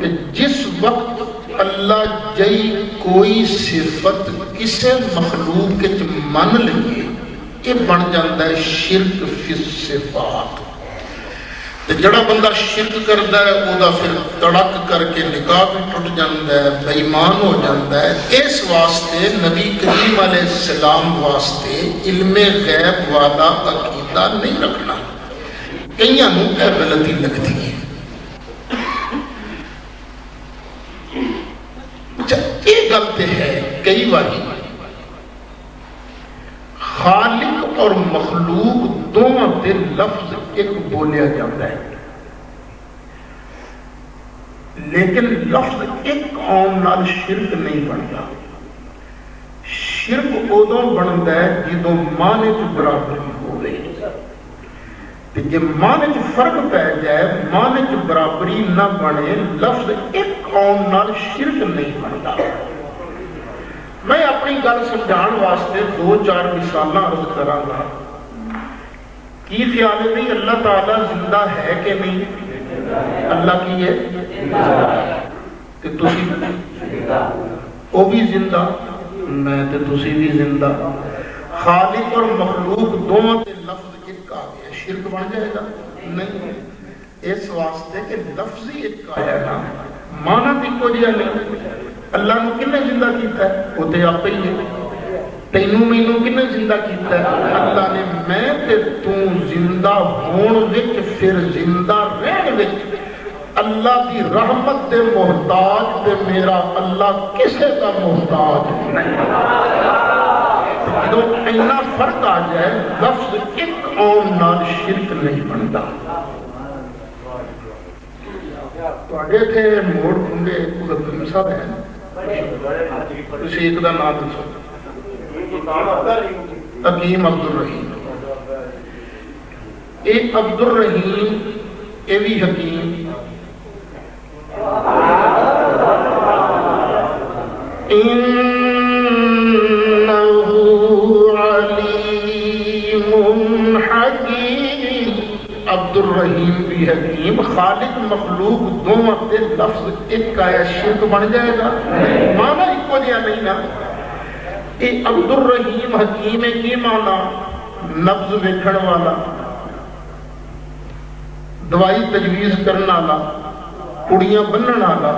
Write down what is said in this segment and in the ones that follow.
کہ جس وقت اللہ جئی کوئی صفت کسے مخلوق کے من لئے یہ بن جاندہ ہے شرک فی الصفات. جڑا بندہ شرک کرتا ہے وہ دا پھر تڑک کر کے نکاح بھی ٹوٹ جاندہ ہے، بے ایمان ہو جاندہ ہے. اس واسطے نبی کریم علیہ السلام واسطے علم غیب والا عقیدہ نہیں رکھنا. کئیاں نوں اے غلطی لگتی ہے. یہ غلط ہے کئی باری خالق اور مخلوق دونوں دے لفظ ایک بولیا جاتا ہے، لیکن لفظ ایک قوم نال شرک نہیں بنتا. شرک ادوں بنتا ہے جدوں معنی چ برابری ہوئے. جی معنی چ فرق پی جائے، معنی چ برابری نہ بنے، لفظ ایک قوم نال شرک نہیں بنتا. میں اپنی گل سمجھان واسطے دو چار مثالاں عرض کراں گا. کی خیال ہے نہیں اللہ تعالیٰ زندہ ہے کہ نہیں؟ اللہ کی ہے کہ تسی وہ بھی زندہ، میں تے تسی بھی زندہ. خالق اور مخلوق دونوں کے لفظ ایک آ گیا، شرک بن جائے گا نہیں. اس واسطے کہ لفظ ہی ایک آیا نا، مانا بھی کو جیا نہیں. اللہ نے کنے زندہ کیتا ہے؟ وہ تے آپ ہی ہے. تینوں مینوں کنے زندہ کیتا ہے؟ اللہ نے. میں تے تو زندہ ہون وچ پھر زندہ رہن وچ اللہ کی رحمت دے محتاج تے میرا اللہ کسے کا محتاج نہیں. جدوں اینا فرق آ جائے لفظ ایک قوم نال شرک نہیں بنتا. تواڈے تھے موڑ کھنگے حکیم صاحب ہیں، تسی ایک دا نام دسو. حکیم عبدالرحیم. اے عبدالرحیم اے بھی حکیم. عبدالرحیم بھی حکیم. خالق مخلوق دونوں تے لفظ ایک آیا، شرک بن جائے گا؟ مانا ایک کو جیا نہیں نا. اے عبدالرحیم حکیم ہے کی مانا؟ نبض ویکھن والا، دوائی تجویز کرنا والا، کڑیاں بننا والا.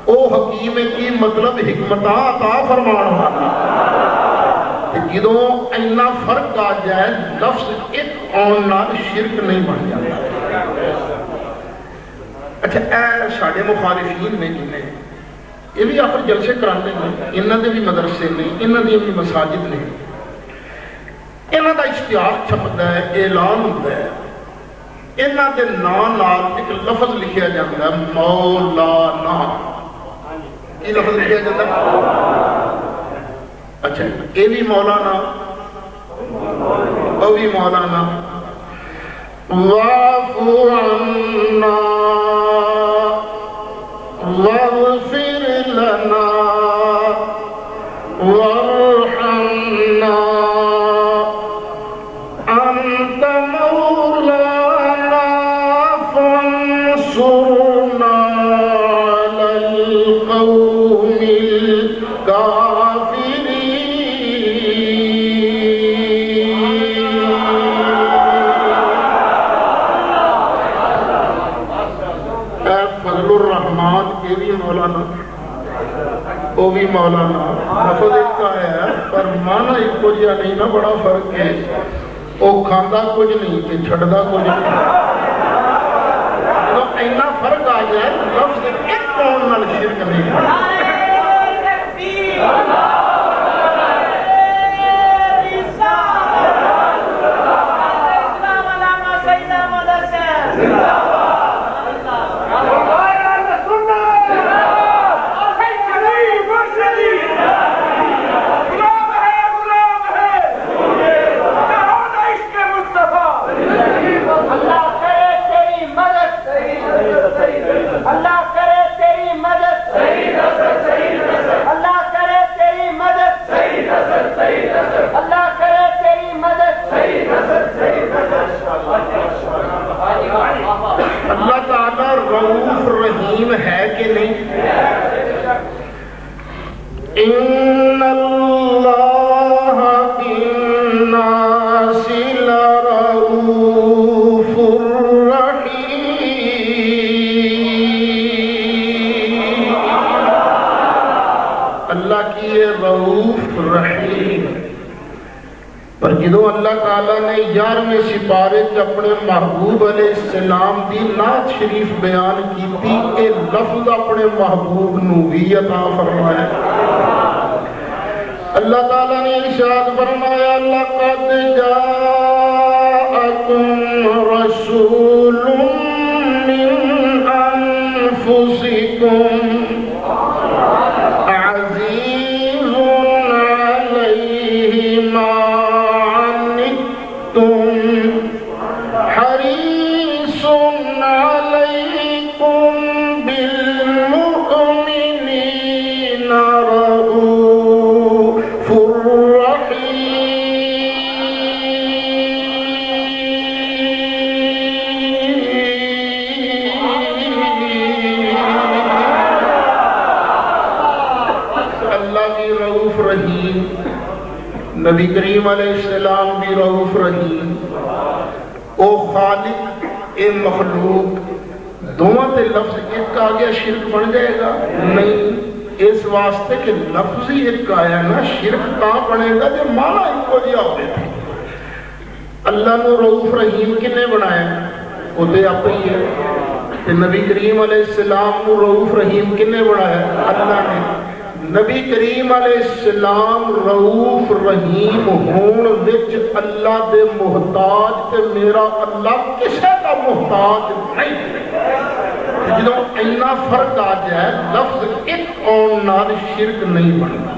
او حکیم ہے کی مطلب حکمتاں عطا فرمان والا. جدوں اینا فرق آ جائے لفظ ایک قوم نال شرک نہیں بن جاتا. اچھا اے ساڈے مخالفین نے جنہیں یہ بھی آخر جلسے کراتے ہیں، انہاں دے بھی مدرسے نے، انہاں دی بھی مساجد نے، انہاں دا اشتہار چھپتا ہے، اعلان ہوتا ہے، انہاں دے نام نال ایک لفظ لکھیا جاتا ہے مولانا. یہ لفظ لکھیا جاتا ہے. اچھا یہ بھی مولانا، وہ بھی مولانا. واعف عنا واغفر لنا وارحمنا انت مولانا فانصرنا على القوم الكافرين. مولانا وہ بھی مولانا. لفظ ایک کا ہے پر مانا ایک کو جیا نہیں نا. بڑا فرق ہے. وہ کھاندہ کچھ نہیں کہ چھڑدہ کچھ نہیں. تو اینا فرق آ جائے لفظ ایک قوم نال شرک نہیں بنتا. رؤوف رحیم ہے کہ نہیں؟ ان اللہ بالناس لرؤوف رحیم، اللہ کی یہ رؤوف رحیم۔ پر جدو اللہ تعالیٰ نے 11ویں سپارے اپنے محبوب علیہ السلام دی نعت شریف بیان کی تھی، اے لفظ اپنے محبوب نو بھی عطا فرمایا۔ اللہ تعالیٰ نے ارشاد فرمایا لَقَدْ جَاءَكُمْ رَسُولٌ مِّنْ أَنفُسِكُمْ عَزِيزٌ عَلَيْهِ مَا حريص عليكم بالمؤمنين رؤوف رحيم۔ اللہ بھی رؤوف رحیم، نبی کریم علیہ السلام بھی رؤوف رحیم۔ او خالق اے مخلوق، دونوں تے لفظ ایک آ گیا شرک بن جائے گا؟ نہیں، اس واسطے کہ لفظ ہی ایک آیا نا، شرک کہاں بنے گا جو مانا ایک کو دیا ہوئے تھے۔ اللہ نے رؤوف رحیم کنے بنایا؟ وہ دے آپ ہی ہے۔ نبی کریم علیہ السلام نے رؤوف رحیم کنے بنایا؟ اللہ نے۔ نبی کریم علیہ السلام رؤوف رحیم ہون وچ اللہ دے محتاج تے میرا اللہ کسے دا محتاج نہیں۔ جدوں اینا فرق آ جائے لفظ ایک اور نال شرک نہیں بنتا۔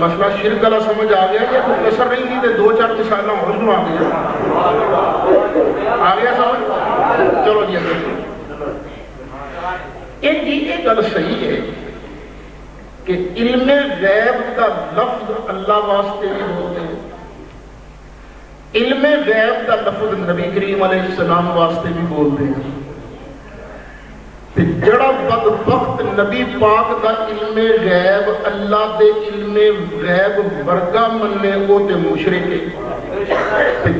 مسئلہ شرک والا سمجھ آ گیا یا کوئی کسر نہیں تھی تے 2-4 مثالیں اور سنوا دیا؟ آ گیا سمجھ؟ چلو جی یہ گل صحیح ہے کہ علم غیب کا لفظ اللہ واسطے بھی بولتے ہیں، علم غیب کا لفظ نبی کریم علیہ السلام واسطے بھی بولتے ہیں۔ جڑا بدبخت نبی پاک دا علم غیب اللہ دے علم غیب ورگا منے وہ تے مشرک ہے۔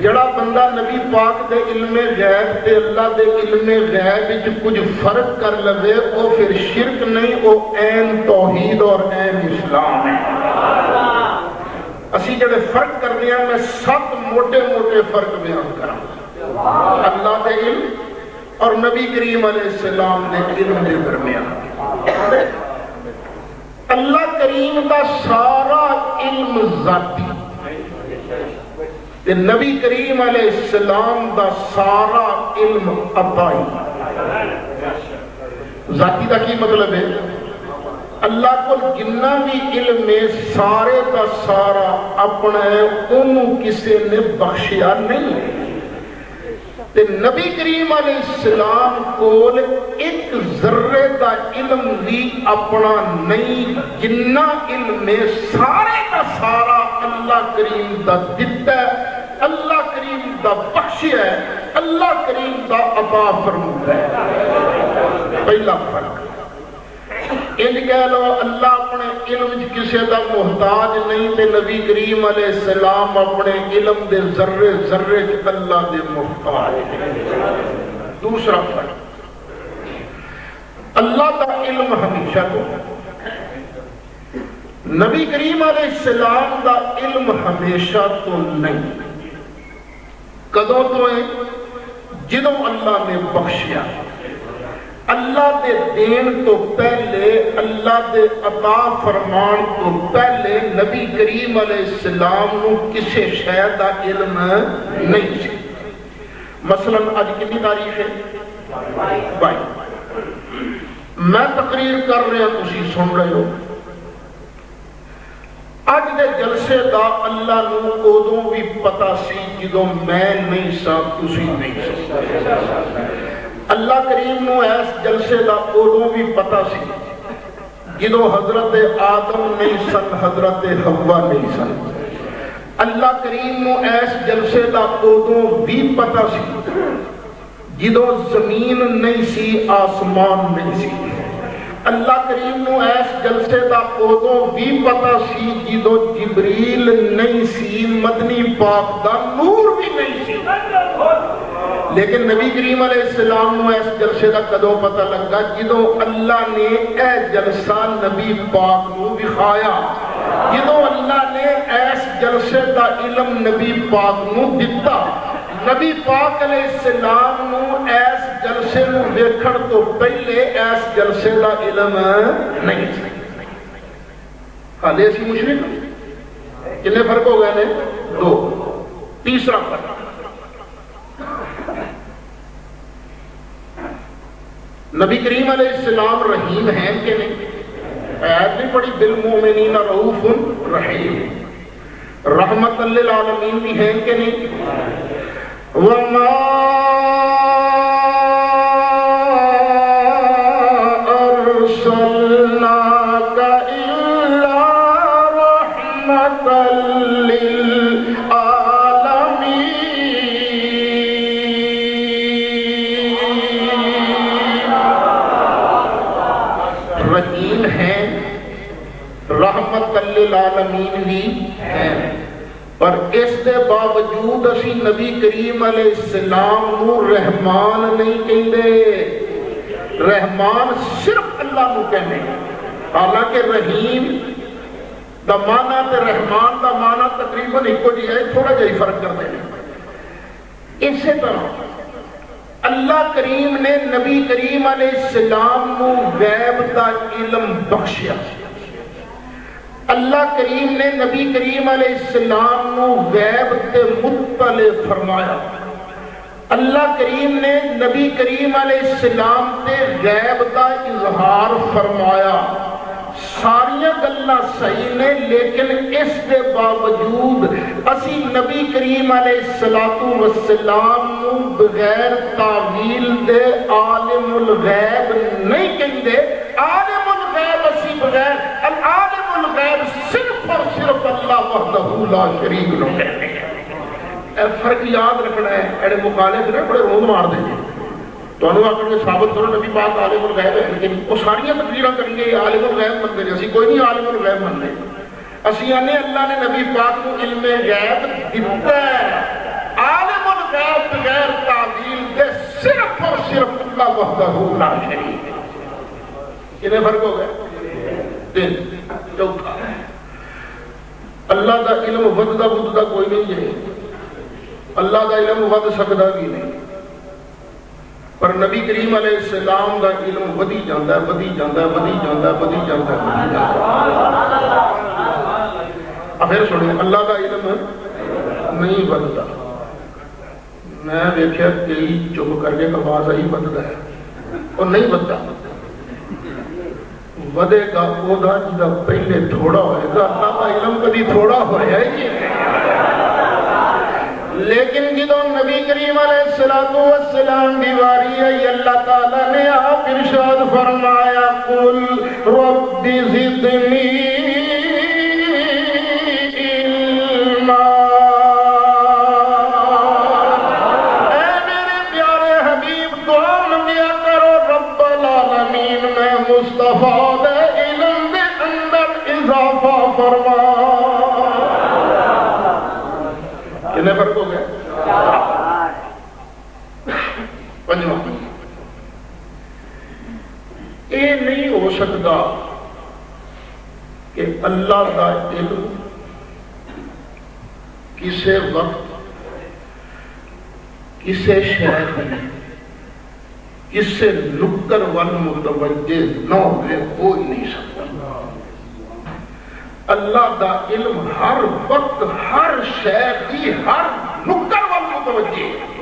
جڑا بندہ نبی پاک دے علم غیب تے اللہ دے علم غیب وچ کچھ فرق کر لوے وہ پھر شرک نہیں، وہ عین توحید اور عین اسلام ہے۔ اسی جڑے فرق کرنے ہیں میں 7 موٹے موٹے فرق بیان کراں اللہ دے علم اور نبی کریم علیہ السلام نے علم کے درمیان۔ اللہ کریم دا سارا علم ذاتی تے نبی کریم علیہ السلام دا سارا علم عطائی۔ ذاتی دا کی مطلب ہے؟ اللہ کو جنہ بھی علم ہے سارے دا سارا اپنا ہے، انہوں کسی نے بخشیا نہیں۔ تے نبی کریم علیہ السلام کو ایک ذرے دا علم بھی اپنا نہیں، جنہ علم ہے سارے دا سارا اللہ کریم دا دیتا ہے، اللہ کریم دا بخشیا ہے، اللہ کریم دا عطا فرماتا ہے۔ پہلا فرق ان کہہ لو اللہ اپنے علم کسی دا محتاج نہیں تے نبی کریم علیہ السلام اپنے علم دے ذرے ذرے اللہ دے محتاج۔ دوسرا فرق اللہ دا علم ہمیشہ تو، نبی کریم علیہ السلام دا علم ہمیشہ تو نہیں۔ کدوں تو ہے؟ جدوں اللہ نے بخشیا، اللہ دے دین تو پہلے، اللہ دے عطا فرمان تو پہلے نبی کریم علیہ السلام نو کسی شے دا علم نہیں سی۔ مثلا آج کتنی تاریخ ہے؟ 22۔ میں تقریر کر رہا تسی سن رہے ہو۔ اج دے جلسے دا اللہ نو ادوں بھی پتا سی جدوں میں نہیں سا تسی نہیں سا۔ اللہ کریم نو ایس جلسے دا ادوں بھی پتا سی جدوں حضرت آدم نہیں سن، حضرت حوا نہیں سن۔ اللہ کریم نو ایس جلسے دا ادوں بھی پتا سی جدوں زمین نہیں سی، آسمان نہیں سی۔ اللہ کریم نو ایس جلسے دا ادوں بھی پتا سی جدو جبریل نہیں سی، مدنی پاک دا نور بھی نہیں سی، لیکن نبی کریم علیہ السلام نو ایس جلسے دا کدوں پتا لگا جدو اللہ نے اے جلسہ نبی پاک نو دکھایا، جدو اللہ نے ایس جلسے دا علم نبی پاک نو دتا۔ نبی پاک علیہ السلام نو ایس جلسے نو ویکھن تو پہلے ایس جلسے دا علم نہیں سی، حالے سی مشرک۔ کتنے فرق ہو گئے نے؟ دو۔ تیسرا فرق، نبی کریم علیہ السلام رحیم ہیں کہ نہیں؟ آیت نہیں پڑھی بالمؤمنین رؤوف رحیم، رحمت للعالمین بھی ہیں کہ نہیں؟ وَمَا أَرْسَلْنَاكَ إِلَّا رَحْمَةً لِلْعَالَمِينَ۔ رحیم ہیں، رحمت للعالمین بھی ہیں، پر اس دے باوجود اسی نبی کریم علیہ السلام نو رحمان نہیں کہندے، رحمان صرف اللہ نو کہنے، حالانکہ رحیم دا معنی تے رحمان دا معنی تقریباً ایک جی ہے، تھوڑا جہی فرق کر دیں۔ اسی طرح اللہ کریم نے نبی کریم علیہ السلام نو غیب دا علم بخشیا، اللہ کریم نے نبی کریم علیہ السلام نو غیب تے مطلع فرمایا، اللہ کریم نے نبی کریم علیہ السلام تے غیب دا اظہار فرمایا۔ ساریاں گلاں صحیح نے، لیکن اس دے باوجود اسی نبی کریم علیہ السلام نو بغیر تعویل دے عالم الغیب نہیں کہندے۔ عالم الغیب اسی بغیر، العالم الغیب صرف اور صرف اللہ وحدہ لا شریک نو کہنے ہیں۔ اے فرق یاد رکھنا ہے، ایڑے مخالف نے بڑے روند مار دیں تو انہوں آکر کے ثابت کرو نبی پاک عالم الغیب ہے، لیکن وہ ساریاں تقریرہ کریں گے عالم الغیب مندے ہیں، اسی کوئی نہیں عالم الغیب مندے، اسی آنے اللہ نے نبی پاک کو علم غیب دیتا ہے، عالم الغیب بغیر تعویل دے صرف اور صرف اللہ وحدہ لا شریک ہے۔ کتنے فرق ہو گئے؟ تین۔ چوتھا، اللہ دا علم وددا بددا کوئی نہیں ہے، اللہ دا علم ود سکتا بھی نہیں، پر نبی کریم علیہ السلام دا علم ودی جاندہ ہے، ودی جاندہ ہے، ودی جاندہ ہے، ودی جاندہ ہے۔ اب پھر سنیں، اللہ دا علم نہیں وددا۔ میں دیکھیا کئی چپ کر کے آواز آئی وددا ہے، اور نہیں وددا، ودے گا اودا جدا پہلے تھوڑا ہوئے گا، اللہ کا علم کبھی تھوڑا ہویا ہی ہے۔ لیکن جدو نبی کریم علیہ السلام دیواری ہے، اللہ تعالیٰ نے آپ ارشاد فرمایا قل رب زدنی علما۔ اے میرے پیارے حبیب دعا منگیا کرو رب العالمین میں مصطفیٰ دے علم دے اندر اضافہ فرما۔ کتنے فرق ہو گئے؟ پنجواں، یہ نہیں ہو سکتا کہ اللہ کا علم کسی وقت کسی شے کی کسی نکر وال متوجہ نہ ہو ہی نہیں سکتا۔ اللہ دا علم ہر وقت ہر شے کی ہر نکر وال متوجہ ہے۔